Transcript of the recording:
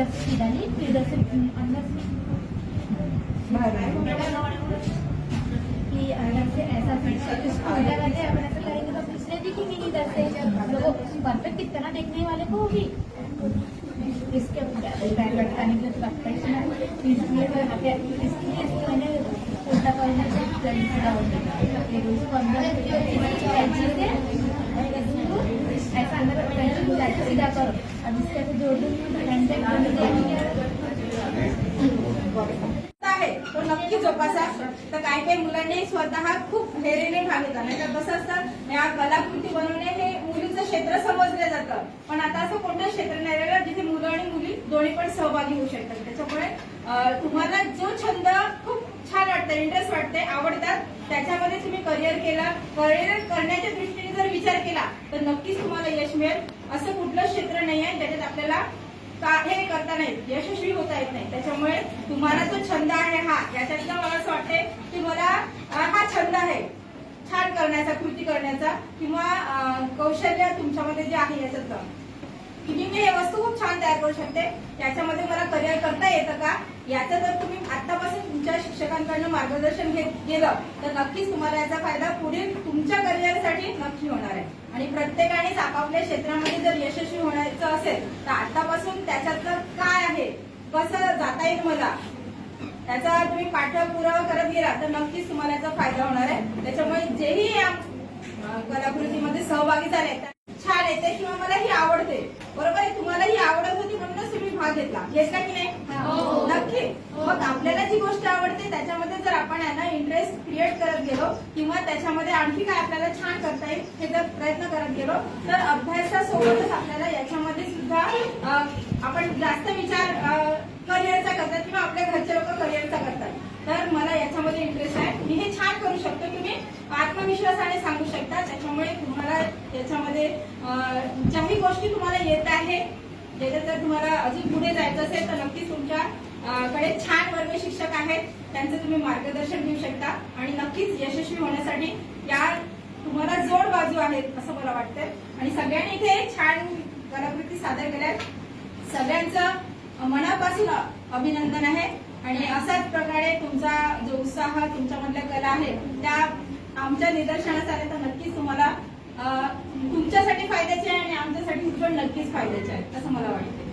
से की डाली, फिर इधर से अंदर से कि अंदर से ऐसा इसको उल्टा करके अपन ऐसा करेंगे तो पिछले दिखेंगे नहीं इधर से, तो परफेक्ट कितना देखने वाले को होगी। इसके बैग लटकाने के परफेक्ट इसलिए मैंने उल्टा करने से सीधा हो जाएगा। फिर उसको अंदर कैंची से ऐसा अंदर कैंची सीधा करो, अब इसके जोड़ आहे तो नक्की जोपासा। तर काही मुलांनी स्वतः खूप हेरेने भाग घेतला, नाही तर कसं असतं या कलाकृती बनवणे हे मुलीचं क्षेत्र समजलं जातं, पण आता असं कोणतं क्षेत्र नाही राहिलं जिथे मुलं आणि मुली दोन्ही पण सहभागी होऊ शकतात। त्याच्यामुळे तुम्हाला जो छंद खूप छान वाटतं, इंटरेस्ट वाटते, आवडतात, त्याच्यामध्ये तुम्ही करिअर केला, करिअर करण्याच्या दृष्टीने जर विचार केला तर नक्कीच तुम्हाला यश मिळेल। असं कुठलं क्षेत्र नाही आहे ज्याच्यात आपल्याला हे करता नाही, यशस्वी होता येत नाही। त्याच्यामुळे तुम्हाला जो छंद आहे हा याच्यातनं मला असं वाटते की मला हा छंद आहे छान करण्याचा, कृती करण्याचा किंवा कौशल्य तुमच्यामध्ये जे आहे याच्यातलं की मी हे वस्तू खूप छान तयार करू शकते, याच्यामध्ये मला करिअर करता येतं का, याचं जर तुम्ही आतापासून तुमच्या शिक्षकांकडून मार्गदर्शन घेत गेलं तर नक्कीच तुम्हाला याचा फायदा पुढील तुमच्या करिअरसाठी नक्की होणार आहे। आणि प्रत्येकानेच आपापल्या क्षेत्रामध्ये जर यशस्वी होण्याचं असेल तर आतापासून त्याच्यातलं काय आहे, कसं जाता येईल मला, त्याचा तुम्ही पाठपुरावा करत गेला तर नक्कीच तुम्हाला याचा फायदा होणार आहे। त्याच्यामुळे जेही या कलाकृतीमध्ये सहभागी झाले छान येते किंवा मला ही आवडते, बरोबर आहे, तुम्हाला ही आवडत होती म्हणूनच तुम्ही भाग घेतला की नाही? नक्की। मग आपल्याला जी गोष्ट आवडते त्याच्यामध्ये जर आपण यांना इंटरेस्ट क्रिएट करत गेलो किंवा त्याच्यामध्ये आणखी काय आपल्याला छान करता येईल हे जर प्रयत्न करत गेलो तर अभ्यासासोबतच आपल्याला याच्यामध्ये सुद्धा आपण जास्त विचार करिअरचा करतात किंवा आपल्या घरचे लोक करिअरचा करतात, तर मला याच्यामध्ये इंटरेस्ट आहे, मी हे छान करू शकतो, तुम्ही आत्मविश्वासाने सांगू शकता। त्याच्यामुळे तुम्हाला याच्यामध्ये ज्याही गोष्टी तुम्हाला येत आहे ज्याच्यात जर तुम्हाला अजून पुढे जायचं असेल तर नक्कीच तुमच्याकडे छान वर्ग शिक्षक आहेत, त्यांचं तुम्ही मार्गदर्शन घेऊ शकता आणि नक्कीच यशस्वी होण्यासाठी या तुम्हाला जोड बाजू आहेत असं मला वाटतं। आणि सगळ्यांनी इथे छान कलाकृती सादर केल्या, सगळ्यांचं मनापासून अभिनंदन आहे। आणि अशाच प्रकारे तुमचा जो उत्साह तुमच्यामधल्या कला आहे त्या आमच्या निदर्शनास आल्या तर नक्कीच तुम्हाला तुमच्यासाठी फायद्याचे आहे आणि आमच्यासाठी पण नक्कीच फायद्याचे आहे असं मला वाटतं।